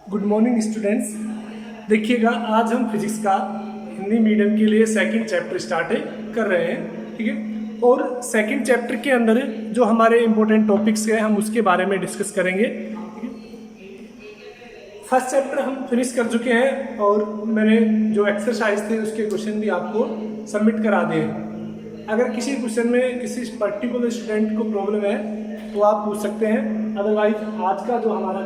Good morning students. देखिएगा, आज हम फिजिक्स का हिंदी मीडियम के लिए सेकंड चैप्टर स्टार्ट कर रहे हैं, ठीक है। और सेकंड चैप्टर के अंदर जो हमारे इम्पोर्टेंट टॉपिक्स हैं हम उसके बारे में डिस्कस करेंगे। फर्स्ट चैप्टर हम फिनिश कर चुके हैं और मैंने जो एक्सरसाइज थे उसके क्वेश्चन भी आपको सबमिट करा दिए। अगर किसी क्वेश्चन में किसी पर्टिकुलर स्टूडेंट को प्रॉब्लम है तो आप पूछ सकते हैं, अदरवाइज आज का जो हमारा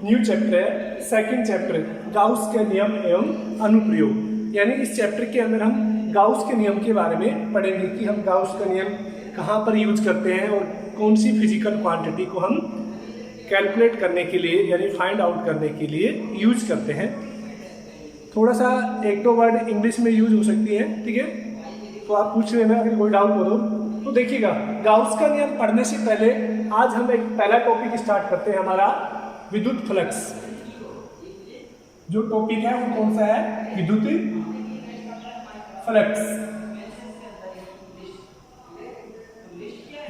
न्यू चैप्टर है सेकंड चैप्टर गाउस के नियम एवं अनुप्रयोग, यानी इस चैप्टर के अंदर हम गाउस के नियम के बारे में पढ़ेंगे कि हम गाउस का नियम कहाँ पर यूज करते हैं और कौन सी फिजिकल क्वांटिटी को हम कैलकुलेट करने के लिए यानी फाइंड आउट करने के लिए यूज करते हैं। थोड़ा सा एक दो वर्ड इंग्लिश में यूज हो सकती है, ठीक है, तो आप पूछ लेना अगर कोई डाउट हो तो देखिएगा, गाउस का नियम पढ़ने से पहले आज हम एक पहला टॉपिक स्टार्ट करते हैं, हमारा विद्युत फ्लक्स। जो टॉपिक है वो कौन सा है? विद्युत फ्लक्स,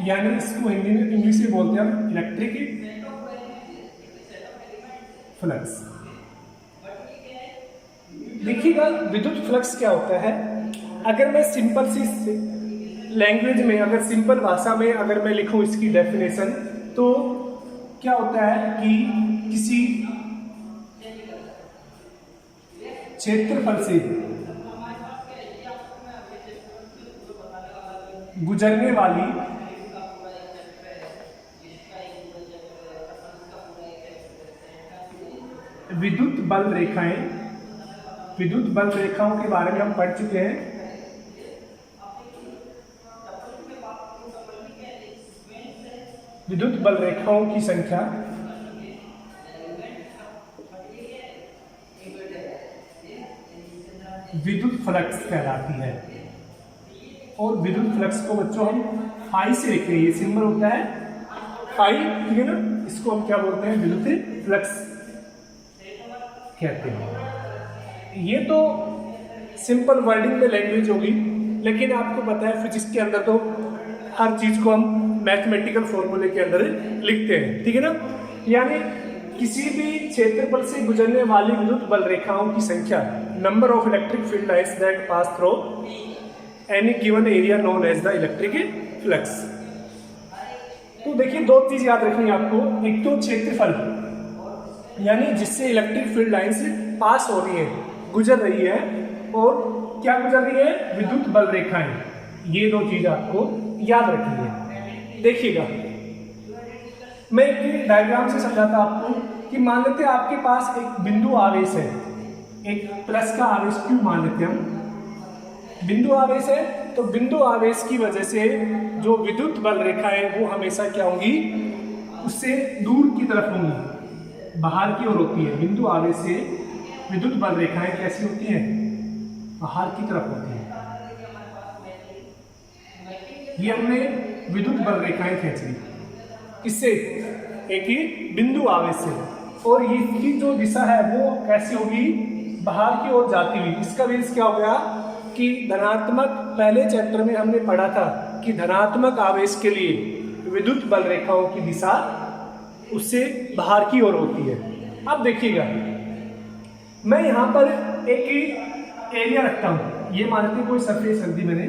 यानी इसको हिंदी में इंग्लिश में बोलते हैं हम इलेक्ट्रिक फ्लक्स। देखिएगा, विद्युत फ्लक्स क्या होता है। अगर मैं सिंपल सी लैंग्वेज में, अगर सिंपल भाषा में अगर मैं लिखूं इसकी डेफिनेशन, तो क्या होता है कि किसी क्षेत्रफल से गुजरने वाली विद्युत बल रेखाएं, विद्युत बल रेखाओं के बारे में हम पढ़ चुके हैं। विद्युत बल रेखाओं की संख्या विद्युत फ्लक्स कहलाती है। और विद्युत फ्लक्स को बच्चों हम फाई से लिखते हैं, ये सिंबल होता है फाई, ठीक है ना, इसको हम क्या बोलते हैं? विद्युत फ्लक्स कहते हैं। ये तो सिंपल वर्डिंग में लैंग्वेज होगी, लेकिन आपको पता है फिजिक्स के अंदर तो हर चीज को हम मैथमेटिकल फॉर्मूले के अंदर लिखते हैं, ठीक है ना। यानी किसी भी क्षेत्रफल से गुजरने वाली विद्युत बल रेखाओं की संख्या, number of electric field lines that pass through any given area known as the electric flux. तो देखिए, दो चीज याद रखनी है आपको। एक तो क्षेत्रफल, यानी जिससे इलेक्ट्रिक फील्ड लाइंस पास हो रही है, गुजर रही है, और क्या गुजर रही है? विद्युत बल रेखाएं। ये दो चीज आपको याद रखनी है। देखिएगा, मैं एक डायग्राम से समझाता आपको कि मान लेते हैं आपके पास एक बिंदु आवेश है, एक प्लस का आवेश क्यों मान लेते हैं हम, बिंदु आवेश है, तो बिंदु आवेश की वजह से जो विद्युत बल रेखाएं वो हमेशा क्या होंगी? उससे दूर की तरफ होंगी, बाहर की ओर होती है। बिंदु आवेश से विद्युत बल रेखाएं कैसी होती हैं? बाहर की तरफ होती है। ये हमने विद्युत बल रेखाएं खींच ली, इससे एक ही बिंदु आवेश से, और इसकी जो दिशा है वो कैसी होगी? बाहर की ओर जाती हुई। इसका मीन्स क्या हो गया कि धनात्मक, पहले चैप्टर में हमने पढ़ा था कि धनात्मक आवेश के लिए विद्युत बल रेखाओं की दिशा उससे बाहर की ओर होती है। अब देखिएगा, मैं यहां पर एक ही एरिया रखता हूं, ये मान लीजिए कोई सरफेस रख दी मैंने,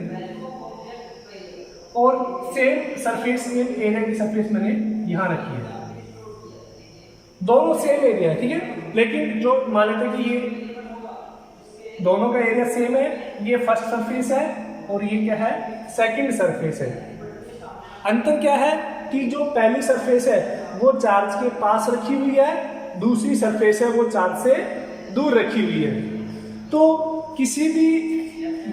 और सेम सरफेस में एरिया की सरफेस मैंने यहां रखी है। दोनों सेम एरिया है, ठीक है, लेकिन जो मान लेते हैं कि ये दोनों का एरिया सेम है, ये फर्स्ट सरफेस है और ये क्या है? सेकंड सरफेस है। अंतर क्या है कि जो पहली सरफेस है वो चार्ज के पास रखी हुई है, दूसरी सरफेस है वो चार्ज से दूर रखी हुई है। तो किसी भी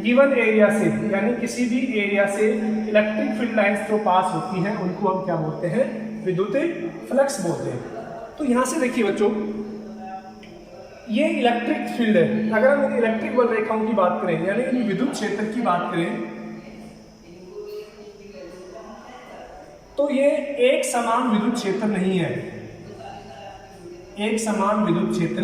गिवन एरिया से, यानी किसी भी एरिया से इलेक्ट्रिक फील्ड लाइंस जो पास होती हैं उनको हम क्या बोलते हैं? विद्युत फ्लक्स बोलते हैं। तो यहां से देखिए बच्चों, ये इलेक्ट्रिक फील्ड है। अगर हम इलेक्ट्रिक बल रेखाओं की बात करें, यानी विद्युत क्षेत्र की बात करें, तो ये एक समान विद्युत क्षेत्र नहीं है। एक समान विद्युत क्षेत्र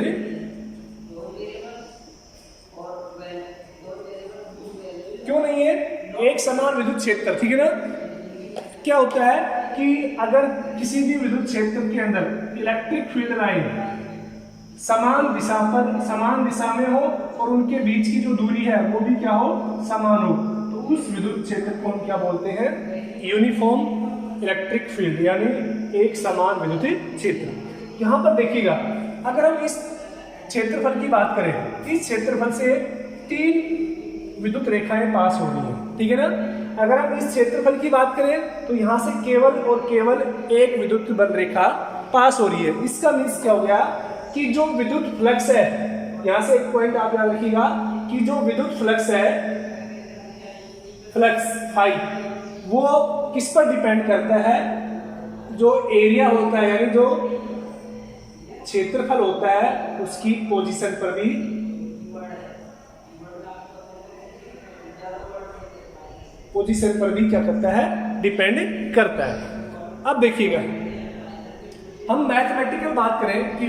क्यों नहीं है? एक समान विद्युत क्षेत्र, ठीक है ना। क्या होता है कि अगर किसी भी विद्युत क्षेत्र के अंदर इलेक्ट्रिक फील्ड लाइन समान दिशा में हो और उनके बीच की जो दूरी है वो भी क्या हो, समान हो, तो उस विद्युत क्षेत्र को हम क्या बोलते हैं, यूनिफॉर्म इलेक्ट्रिक फील्ड, यानी एक समान विद्युत क्षेत्र। यहाँ पर देखिएगा, अगर हम इस क्षेत्रफल की बात करें, इस क्षेत्रफल से 3 विद्युत रेखाएं पास हो रही है, ठीक है ना। अगर हम इस क्षेत्रफल की बात करें तो यहाँ से केवल और केवल एक विद्युत बल रेखा पास हो रही है। इसका मीन्स क्या हो गया कि जो विद्युत फ्लक्स है, यहाँ से एक पॉइंट आप याद रखिएगा कि जो विद्युत फ्लक्स है, फ्लक्स फाई, वो किस पर डिपेंड करता है, जो एरिया होता है, यानी जो क्षेत्रफल होता है उसकी पोजीशन पर भी क्या करता है, डिपेंड करता है। अब देखिएगा, हम मैथमेटिकल बात करें कि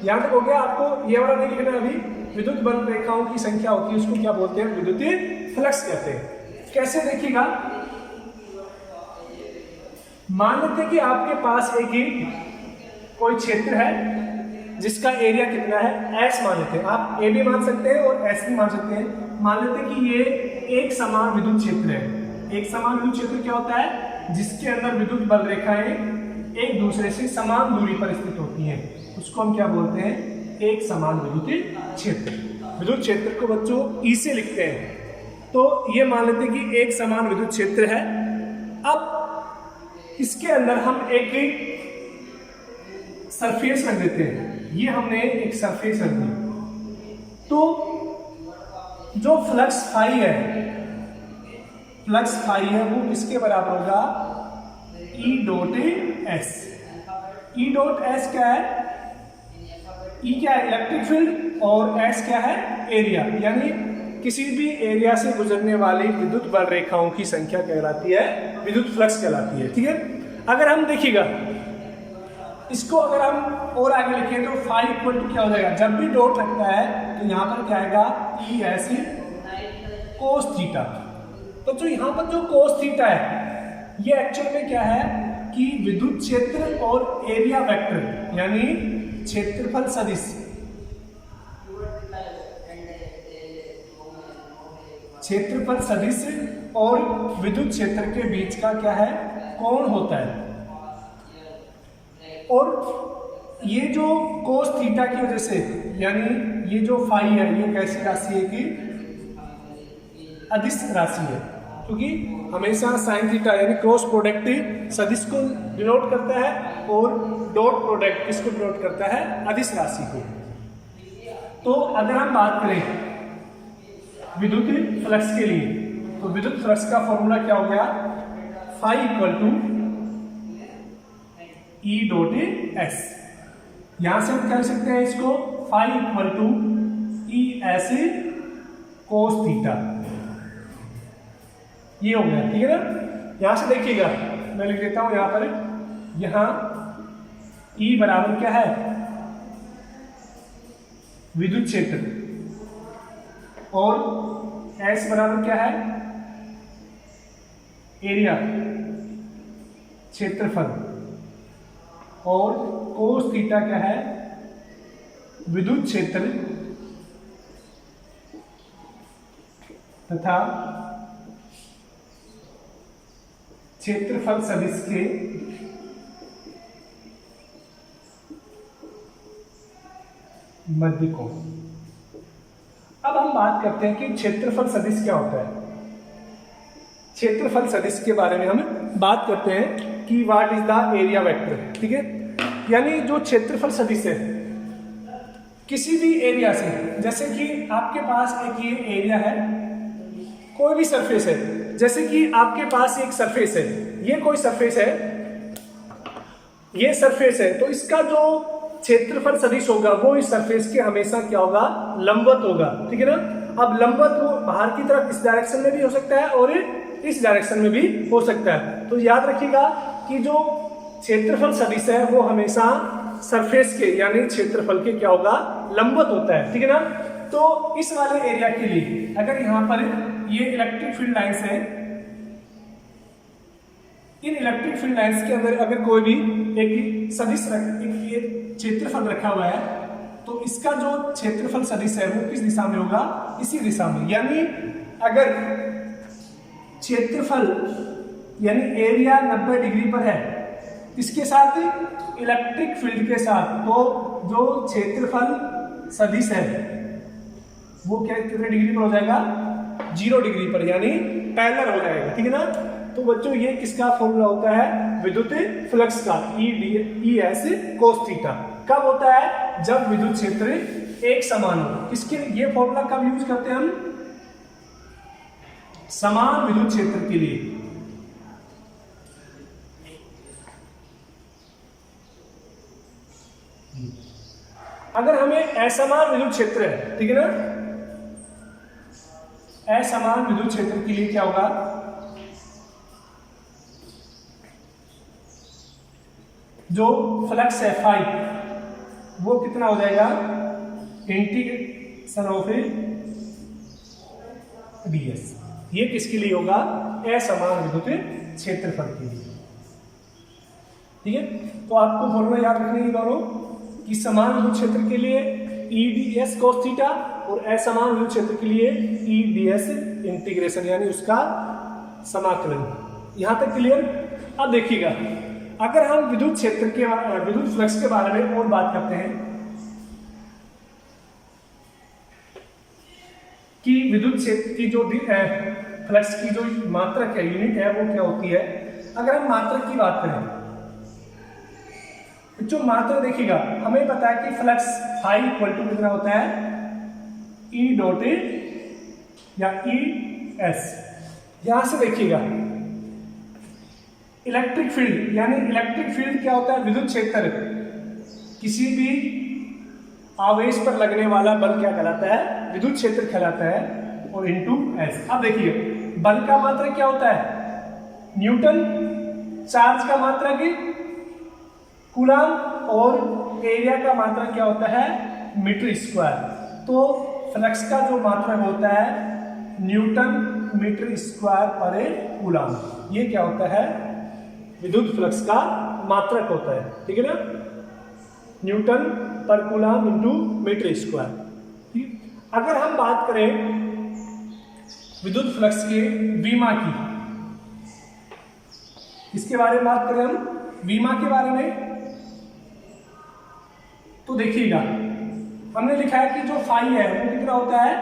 यहां तक हो गया, आपको ये वाला नहीं लिखना है अभी, विद्युत बल रेखाओं की संख्या होती है, उसको क्या बोलते हैं, विद्युत फ्लक्स कहते हैं। कैसे देखिएगा, मान लेते हैं कि आपके पास एक ही कोई क्षेत्र है जिसका एरिया कितना है, एस मान लेते हैं, आप ए भी मान सकते हैं और एस भी मान सकते हैं। मान लेते हैं कि ये एक समान विद्युत क्षेत्र है। एक समान विद्युत क्षेत्र क्या होता है, जिसके अंदर विद्युत बल रेखाएं एक दूसरे से समान दूरी पर स्थित होती हैं, उसको हम क्या बोलते हैं, एक समान विद्युत क्षेत्र। विद्युत क्षेत्र को बच्चों ई से लिखते हैं। तो ये मान लेते हैं कि एक समान विद्युत क्षेत्र है। अब इसके अंदर हम एक सरफेस रख देते हैं, ये हमने एक सरफेस रख दी, तो जो फ्लक्स फाई है वो किसके बराबर होगा, ई डॉट एस। ई डॉट एस क्या है, ई क्या है, इलेक्ट्रिक फील्ड, और एस क्या है, एरिया, यानी किसी भी एरिया से गुजरने वाली विद्युत बल रेखाओं की संख्या कहलाती है, विद्युत फ्लक्स कहलाती है, ठीक है। अगर हम देखिएगा इसको, अगर हम और आगे लिखें तो फाई इक्वल टू क्या हो जाएगा, जब भी डॉट लगता है तो यहाँ पर क्या आएगा, ई एस कोस थीटा। तो जो यहाँ पर जो कोस थीटा है, ये एक्चुअल में क्या है कि विद्युत क्षेत्र और एरिया वेक्टर, यानी क्षेत्रफल सदिश, और विद्युत क्षेत्र के बीच का क्या है, कोण होता है। और ये जो कोस थीटा की वजह से, यानी ये जो फाई है, ये कैसी राशि है कि अदिश राशि है, क्योंकि हमेशा साइन थीटा यानी क्रॉस प्रोडक्ट सदिश को डिनोट करता है और डॉट प्रोडक्ट किसको डिनोट करता है, अदिश राशि को। तो अगर हम बात करें विद्युत फ्लक्स के लिए, तो विद्युत फ्लक्स का फॉर्मूला क्या हो गया, phi equal to E dot S. यहां से हम कह सकते हैं इसको, phi equal to E S cos theta, ये हो गया, ठीक है ना। यहां से देखिएगा, मैं लिख देता हूं यहां पर, यहां ई बराबर क्या है, विद्युत क्षेत्र, और एस बराबर क्या है, एरिया, क्षेत्रफल, और कोस थीटा क्या है, विद्युत क्षेत्र तथा क्षेत्रफल सदिश के मध्य कोण। अब हम बात करते हैं कि क्षेत्रफल सदिश क्या होता है। क्षेत्रफल सदिश के बारे में हम बात करते हैं कि what is the area vector, ठीक है। यानी जो क्षेत्रफल सदिश है, किसी भी एरिया से, जैसे कि आपके पास एक ये एरिया है, कोई भी सरफेस है, जैसे कि आपके पास एक सरफेस है, ये कोई सरफेस है, ये सरफेस है, तो इसका जो क्षेत्रफल सदिश होगा वो इस सरफेस के हमेशा क्या होगा, लंबवत होगा, ठीक है ना। अब लंबवत वो बाहर की तरफ इस डायरेक्शन में भी हो सकता है और इस डायरेक्शन में भी हो सकता है। तो याद रखिएगा कि जो क्षेत्रफल सदिश है वो हमेशा सरफेस के यानी क्षेत्रफल के क्या होगा, लंबवत होता है, ठीक है ना। तो इस वाले एरिया के लिए अगर यहाँ पर ये इलेक्ट्रिक फील्ड लाइंस है, इन इलेक्ट्रिक फील्ड लाइंस के अंदर अगर कोई भी एक सदिश क्षेत्रफल रखा हुआ है, तो इसका जो क्षेत्रफल सदिश है वो किस दिशा में होगा, इसी दिशा में। यानी अगर क्षेत्रफल यानी एरिया 90 डिग्री पर है, इसके साथ इलेक्ट्रिक फील्ड के साथ, तो जो क्षेत्रफल सदिश है वो क्या कितने डिग्री पर हो जाएगा, 0 डिग्री पर, यानी पैरेलल हो जाएगा, ठीक है ना। तो बच्चों ये किसका फॉर्मूला होता है, विद्युत फ्लक्स का, ई एस कोस थीटा। कब होता है, जब विद्युत क्षेत्र एक समान हो। किसके, ये फॉर्मूला कब यूज करते हैं हम, समान विद्युत क्षेत्र के लिए। अगर हमें असमान विद्युत क्षेत्र है, ठीक है ना, असमान विद्युत क्षेत्र के लिए क्या होगा, जो फ्लक्स है फाई वो कितना हो जाएगा, इंटीग्रेशन ऑफ ds। ये किसके लिए होगा, असमान विद्युत क्षेत्रफल के लिए, ठीक है। तो आपको फॉर्मूला याद रखने की दोनों कि समान विद्युत क्षेत्र के लिए E D S cos theta और असमान विद्युत क्षेत्र के लिए ई डी एस इंटीग्रेशन, यानी उसका समाकलन। यहां तक क्लियर। अब देखिएगा, अगर हम विद्युत क्षेत्र के विद्युत फ्लक्स के बारे में और बात करते हैं कि विद्युत क्षेत्र की जो फ्लक्स की जो मात्रक है, यूनिट है, वो क्या होती है। अगर हम मात्रक की बात करें, जो मात्रक देखिएगा, हमें पता है कि फ्लक्स फाई इक्वल टू कितना होता है, ई डॉट ए या ई एस। यहां से देखिएगा इलेक्ट्रिक फील्ड, यानी इलेक्ट्रिक फील्ड क्या होता है, विद्युत क्षेत्र, किसी भी आवेश पर लगने वाला बल क्या कहलाता है, विद्युत क्षेत्र कहलाता है, और इनटू एस। अब देखिए बल का मात्रक क्या होता है, न्यूटन, चार्ज का मात्रक कूलम, और एरिया का मात्रक क्या होता है, मीटर स्क्वायर। तो फ्लक्स का जो मात्रक होता है न्यूटन मीटर स्क्वायर पर कूलम, ये क्या होता है, विद्युत फ्लक्स का मात्रक होता है, ठीक है ना, न्यूटन पर कूलम इनटू मीटर स्क्वायर। अगर हम बात करें विद्युत फ्लक्स के विमा की, इसके बारे में बात करें हम विमा के बारे में, तो देखिएगा हमने लिखा है कि जो फाई है वो कितना होता है,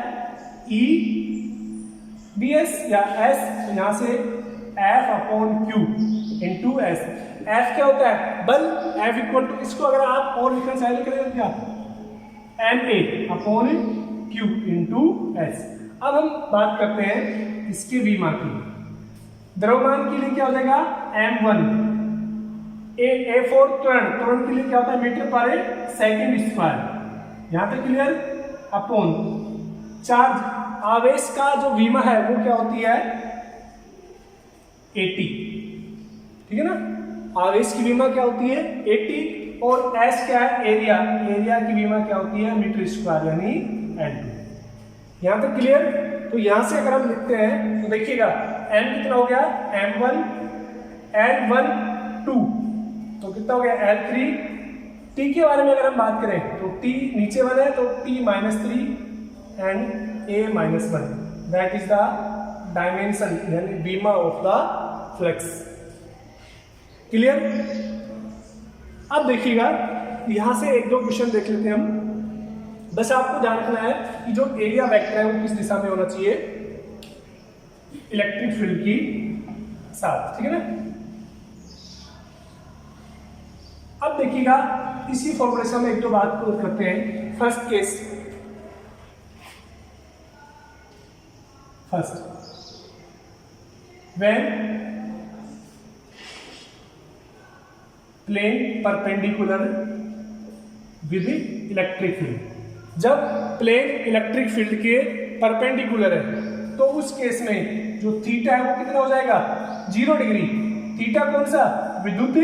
ई बी एस या एस, यहां से F upon Q into S. F क्या होता है, बल, एफ इक्वल टू, इसको अगर आप और लिखना चाहें लिख रहे क्या, M A upon Q into S. अब हम बात करते हैं इसके विमा की। द्रव्यमान के लिए क्या हो जाएगा, m1, ए फॉर त्वरण के लिए क्या होता है, मीटर पर सेकेंड स्क्वायर। यहां तक क्लियर। अपॉन चार्ज, आवेश का जो विमा है वो क्या होती है, 80, ठीक है ना, आवेश की विमा क्या होती है 80, और एस क्या है, एरिया, एरिया की विमा क्या होती है, मीटर स्क्वायर, यानी L2। यहां तक क्लियर। तो यहां से अगर हम लिखते हैं तो देखिएगा m कितना हो गया, m1, L1 2, तो कितना हो गया L3। t के बारे में अगर हम बात करें तो t नीचे वाला है, तो t -3 and a -1, that is the dimension, यानी विमा ऑफ द फ्लक्स। क्लियर। अब देखिएगा यहां से एक दो क्वेश्चन देख लेते हैं हम। बस आपको जानना है कि जो एरिया वेक्टर है वो किस दिशा में होना चाहिए, इलेक्ट्रिक फील्ड की साथ, ठीक है ना। अब देखिएगा इसी फॉर्मूले से हम एक दो बात को करते हैं। First case, first when plane perpendicular with electric field, जब प्लेन इलेक्ट्रिक फील्ड के परपेंडिकुलर है तो उस केस में जो थीटा है वो कितना हो जाएगा, 0 डिग्री। थीटा कौन सा, विद्युत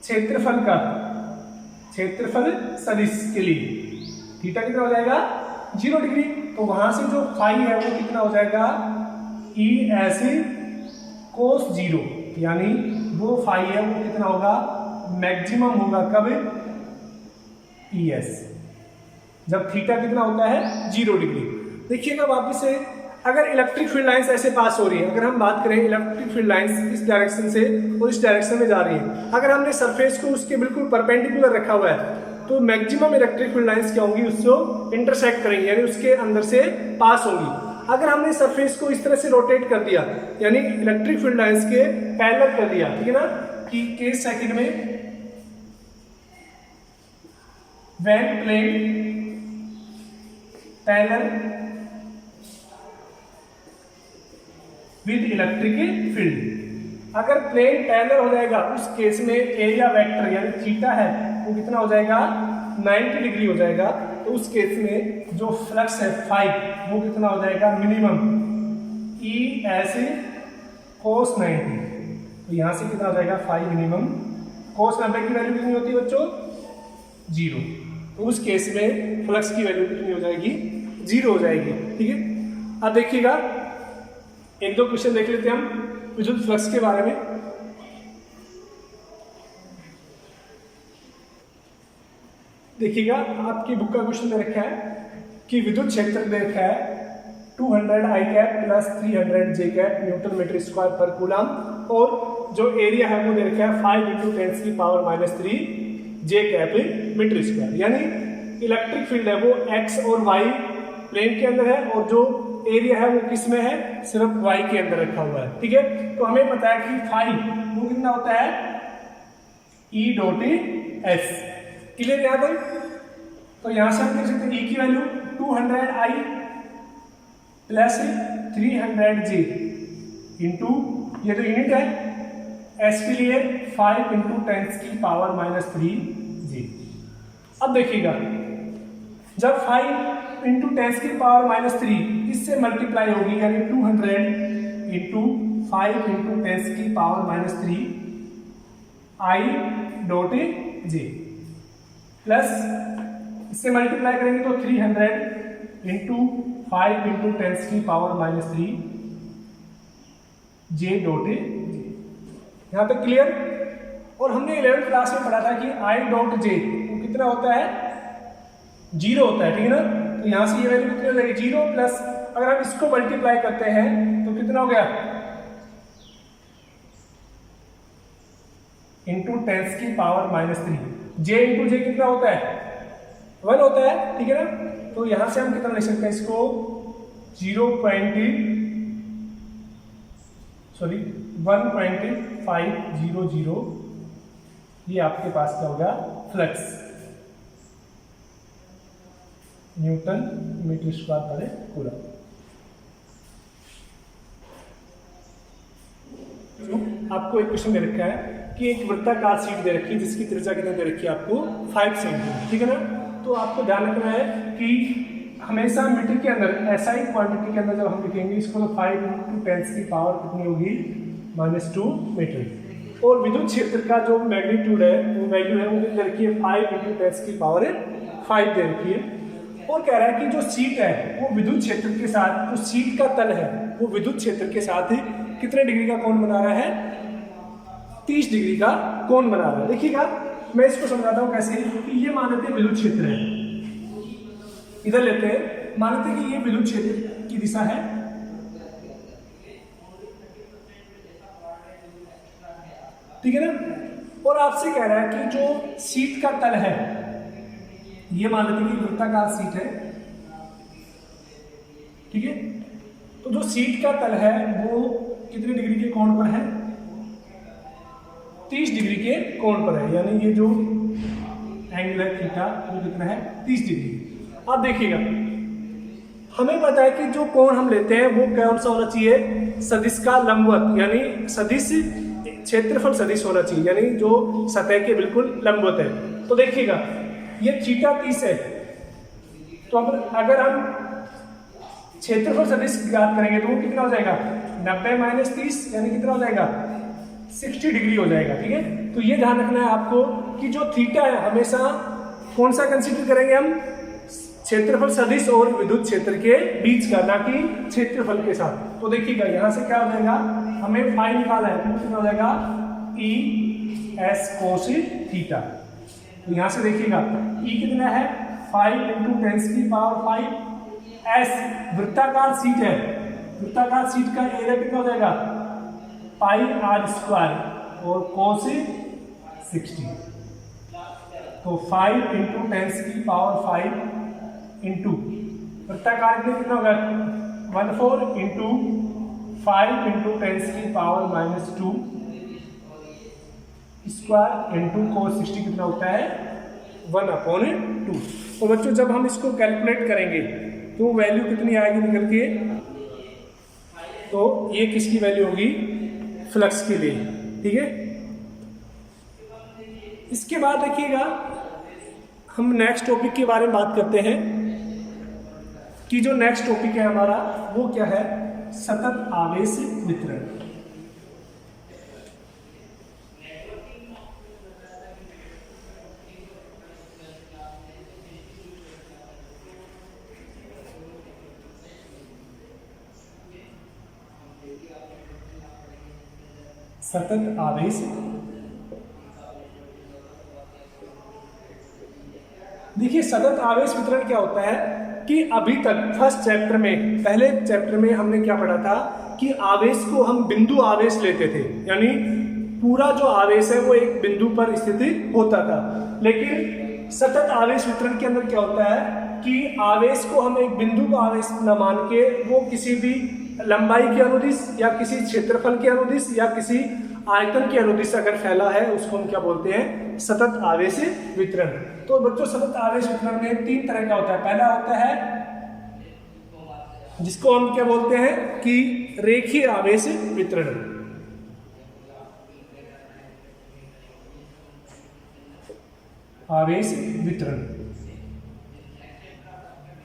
क्षेत्रफल का, क्षेत्रफल सदिश के लिए थीटा कितना हो जाएगा, 0 डिग्री। तो वहां से जो फाई है वो कितना हो जाएगा, ई एस कोस 0, यानी वो फाई है वो कितना होगा, मैक्सिमम होगा कब, ई एस, जब थीटा कितना होता है 0 डिग्री। देखिएगा वापस से, अगर इलेक्ट्रिक फील्ड लाइंस ऐसे पास हो रही है, अगर हम बात करें इलेक्ट्रिक फील्ड लाइंस इस डायरेक्शन से और इस डायरेक्शन में जा रही है, अगर हमने सरफेस को उसके बिल्कुल परपेंडिकुलर रखा हुआ है तो मैक्सिमम इलेक्ट्रिक फील्ड लाइंस क्या होंगी, उसको इंटरसेक्ट करेंगी, यानी उसके अंदर से पास होंगी। अगर हमने सरफेस को इस तरह से रोटेट कर दिया, यानी इलेक्ट्रिक फील्ड लाइंस के पैरेलल कर दिया, ठीक है ना, कि केस सेकंड में when plane parallel with electric field, अगर प्लेन पैरेलल हो जाएगा उस केस में एरिया वेक्टर यानी थीटा है वो कितना हो जाएगा 90 डिग्री हो जाएगा। तो उस केस में जो फ्लक्स है फाई वो कितना हो जाएगा मिनिमम ई एस कोस 90। तो यहाँ से कितना हो जाएगा फाई मिनिमम, कोस 90 की वैल्यू कितनी होती है बच्चों 0। तो उस केस में फ्लक्स की वैल्यू कितनी हो जाएगी 0 हो जाएगी। ठीक है, अब देखिएगा एक दो क्वेश्चन देख लेते हैं हम विद्युत फ्लक्स के बारे में। देखिएगा आपकी बुक का क्वेश्चन दे रखा है कि विद्युत क्षेत्र दे रखा है 200 आई कैप प्लस 300 जे कैप न्यूटन मीटर स्क्वायर पर कूलम, और जो एरिया है वो दे रखा है 5 × 10⁻³ जे कैप मीटर स्क्वायर। यानी इलेक्ट्रिक फील्ड है वो एक्स और वाई प्लेन के अंदर है और जो एरिया है वो किस में है, सिर्फ वाई के अंदर रखा हुआ है। ठीक है, तो हमें पता है कि फाई वो कितना होता है ई डॉट एस। क्लियर यहाँ पर? तो यहां से हम देख सकते हैं ई की वैल्यू 200 आई प्लस 300 जे इंटू ये तो यूनिट है, एस के लिए 5 × 10⁻³ जे। अब देखिएगा जब 5 × 10⁻³ इससे मल्टीप्लाई होगी यानी 200 × 5 × 10⁻³ आई डॉट जे प्लस इससे मल्टीप्लाई करेंगे तो 300 × 5 × 10⁻³ जे डॉट जे। यहाँ तक क्लियर? और हमने 11th क्लास में पढ़ा था कि आई डॉट जे वो कितना होता है 0 होता है। ठीक है ना, तो यहाँ से ये वैल्यू कितनी हो जाएगी 0 प्लस अगर हम इसको मल्टीप्लाई करते हैं तो कितना हो गया इंटू 10⁻³ जे इंटू जे कितना होता है 1 होता है। ठीक है ना, तो यहां से हम कितना लिख सकते हैं इसको 1.500, ये आपके पास क्या होगा फ्लक्स न्यूटन मीटर स्क्वायर पर कूलम। आपको एक क्वेश्चन दे रखा है कि एक वृत्ताकार शीट दे रखी है जिसकी त्रिज्या कितनी दे रखी है आपको 5 सेंटीमीटर। ठीक है ना, तो आपको ध्यान रखना है कि हमेशा मीटर के अंदर SI क्वांटिटी के अंदर जब हम लिखेंगे इसको तो 5 × 10 की पावर कितनी होगी -2 मीटर। और विद्युत क्षेत्र का जो मैग्नीट्यूड है वो वैल्यू है वो कितनी दे रखी है 5 × 10 की पावर 5 दे रखी है। और कह रहा है कि जो शीट है वो विद्युत क्षेत्र के साथ, जो शीट का तल है वो विद्युत क्षेत्र के साथ कितने डिग्री का कोण बना रहा है 30 डिग्री का कोण बना रहा है। देखिएगा मैं इसको समझाता हूं कैसे कि ये मान लेते हैं विद्युत क्षेत्र है, इधर लेते हैं, मान लेते हैं कि ये विद्युत क्षेत्र की दिशा है, ठीक है ना, और आपसे कह रहा है कि जो शीट का तल है ये मान लेते हैं कि वृत्ताकार शीट है। ठीक है, तो जो शीट का तल है वो कितने डिग्री के कोण पर है 30 डिग्री के कोण पर है, यानी ये जो एंगल है थीटा वो कितना है 30 डिग्री। अब देखिएगा हमें पता है कि जो कोण हम लेते हैं वो कौन सा होना चाहिए सदिश का लंबवत, यानी सदिश क्षेत्रफल सदिश होना चाहिए, यानी जो सतह के बिल्कुल लंबवत है। तो देखिएगा ये थीटा 30 है, तो अब अगर हम क्षेत्रफल सदिश ज्ञात करेंगे तो वो कितना हो जाएगा 90 - 30 यानी कितना हो जाएगा 60 डिग्री हो जाएगा। ठीक है, तो ये ध्यान रखना है आपको कि जो थीटा है हमेशा कौन सा कंसीडर करेंगे हम क्षेत्रफल सदिश और विद्युत क्षेत्र के बीच का, ना कि क्षेत्रफल के साथ। तो देखिएगा यहाँ से क्या हो जाएगा, हमें फाई निकाला है तो कितना हो जाएगा E S cos थीटा। तो यहाँ से देखिएगा E कितना है 5 इंटू 10⁵ एस वृत्ताकार सीट है, वृत्ताकार सीट का एरिया कितना हो जाएगा πr² और cos 60, तो 5 इंटू 10⁵ इंटू वृत्ताकार में कितना होगा 14 into 5 into 10⁻⁻² square into cos 60 कितना होता है 1/2। तो बच्चों जब हम इसको कैलकुलेट करेंगे तो वैल्यू कितनी आएगी निकल के, तो ये किसकी वैल्यू होगी फ्लक्स के लिए, ठीक है। इसके बाद देखिएगा हम नेक्स्ट टॉपिक के बारे में बात करते हैं कि जो नेक्स्ट टॉपिक है हमारा वो क्या है, सतत आवेश वितरण। सतत आवेश, देखिए सतत आवेश वितरण क्या होता है कि अभी तक फर्स्ट चैप्टर में, पहले चैप्टर में हमने क्या पढ़ा था कि आवेश को हम बिंदु आवेश लेते थे, यानी पूरा जो आवेश है वो एक बिंदु पर स्थित होता था। लेकिन सतत आवेश वितरण के अंदर क्या होता है कि आवेश को हम एक बिंदु का आवेश न मान के वो किसी भी लंबाई के अनुदिश या किसी क्षेत्रफल के अनुदिश या किसी आयतन के अनुदिश अगर फैला है उसको हम क्या बोलते हैं, सतत आवेश वितरण। तो बच्चों सतत आवेश वितरण में 3 तरह का होता है। पहला होता है जिसको हम क्या बोलते हैं कि रेखीय आवेश वितरण, आवेश वितरण,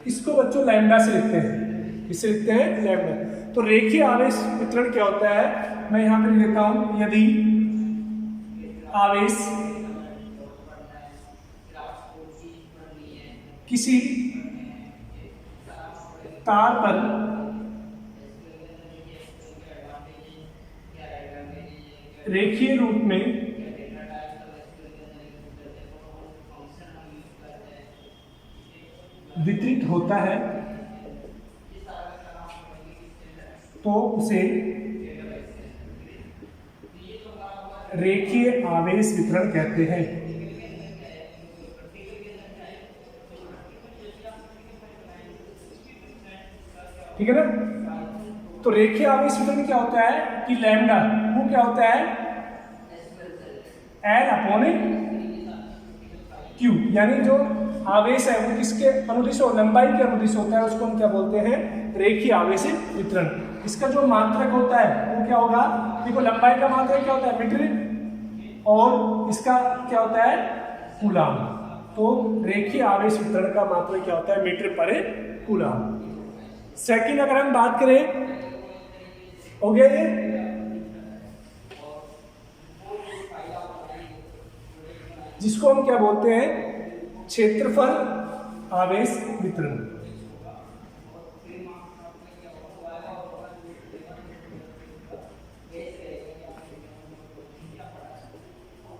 इसको बच्चों लैम्डा से लिखते हैं, इससे लिखते हैं लैम्डा। तो रेखीय आवेश वितरण क्या होता है, मैं यहां पर लिखता हूं, यदि आवेश किसी तार पर रेखीय रूप में वितरित होता है तो उसे रेखीय आवेश वितरण कहते हैं। ठीक है ना। तो रेखीय आवेश वितरण क्या होता है कि लैम्डा वो क्या होता है L/Q, यानी जो आवेश है वो किसके अनुदिश और लंबाई के अनुदिश होता है, उसको हम क्या बोलते हैं, रेखीय आवेश वितरण। इसका जो मात्रक होता है वो क्या होगा, देखो लंबाई का मात्रक क्या होता है मीटर और इसका क्या होता है कूलाम। तो रेखीय आवेश वितरण का मात्रक क्या होता है मीटर पर कूलाम। सेकंड अगर हम बात करें, हो गया ये, जिसको हम क्या बोलते हैं क्षेत्रफल आवेश वितरण।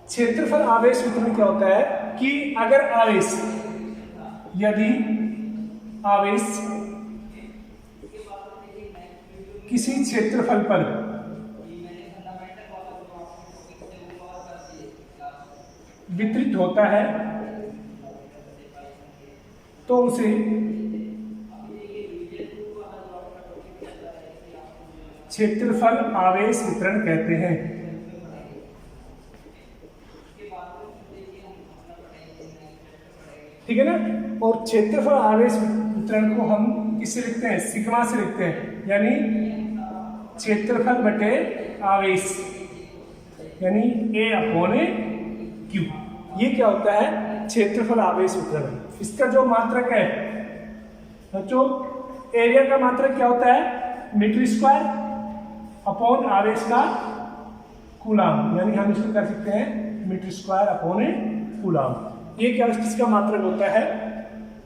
क्षेत्रफल आवेश वितरण क्या होता है कि अगर आवेश, यदि आवेश किसी क्षेत्रफल पर वितरित होता है तो उसे क्षेत्रफल आवेश वितरण कहते हैं। ठीक है ना। और क्षेत्रफल आवेश वितरण को हम किससे लिखते हैं, सिग्मा से लिखते हैं, यानी क्षेत्रफल बटे आवेश, यानी A/Q। ये क्या होता है क्षेत्रफल आवेश वितरण। इसका जो मात्रक है बच्चों, एरिया का मात्रक क्या होता है मीटर स्क्वायर अपॉन आवेश का कूलाम, यानी हम इसको कर सकते हैं मीटर स्क्वायर अपॉन कूलाम। ये क्या किसका मात्रक होता है,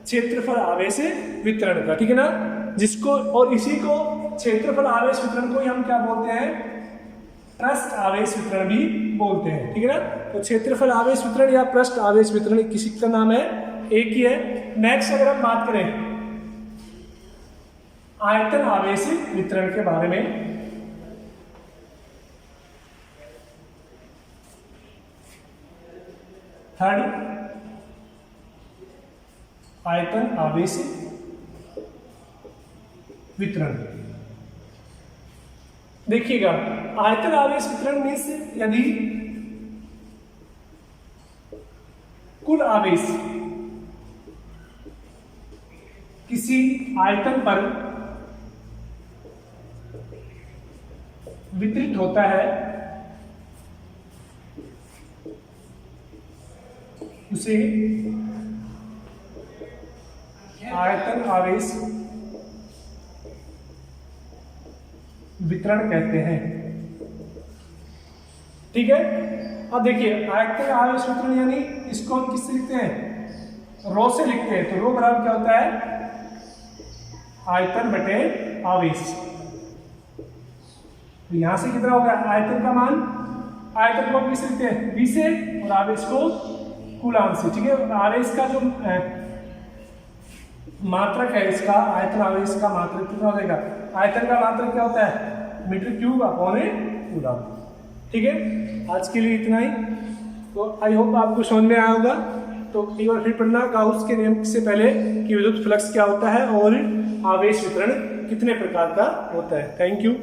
क्षेत्रफल आवेश वितरण का। ठीक है ना। जिसको और इसी को क्षेत्रफल आवेश वितरण को ही हम क्या बोलते हैं, पृष्ठ आवेश वितरण भी बोलते हैं। ठीक है ना। तो क्षेत्रफल आवेश वितरण या पृष्ठ आवेश वितरण किसी का नाम है, एक ही है। नेक्स्ट अगर हम बात करें आयतन आवेश वितरण के बारे में, थर्ड आयतन आवेश वितरण। देखिएगा, आयतन आवेश वितरण मीन्स यदि कुल आवेश किसी आयतन पर वितरित होता है उसे आयतन आवेश वितरण कहते हैं। ठीक है, अब देखिए आयतन आवेश वितरण यानी इसको हम किससे लिखते हैं, रो से लिखते हैं। तो रो बराबर क्या होता है, आयतन बटे आवेश। तो यहां से कितना होगा, आयतन का मान, आयतन को हम किससे लिखते हैं, v से, और आवेश को कूलाम से। ठीक है, आवेश का जो मात्रक है इसका, आयतन आवेश का मात्रक कितना हो जाएगा, आयतन का मात्रक क्या होता है, मीटर क्यूब अपॉन कूलाम। ठीक है, आज के लिए इतना ही। तो आई होप आपको समझ में आया होगा। तो एक बार फिर पढ़ना गाउस के नियम से पहले कि विद्युत फ्लक्स क्या होता है और आवेश वितरण कितने प्रकार का होता है। Thank you.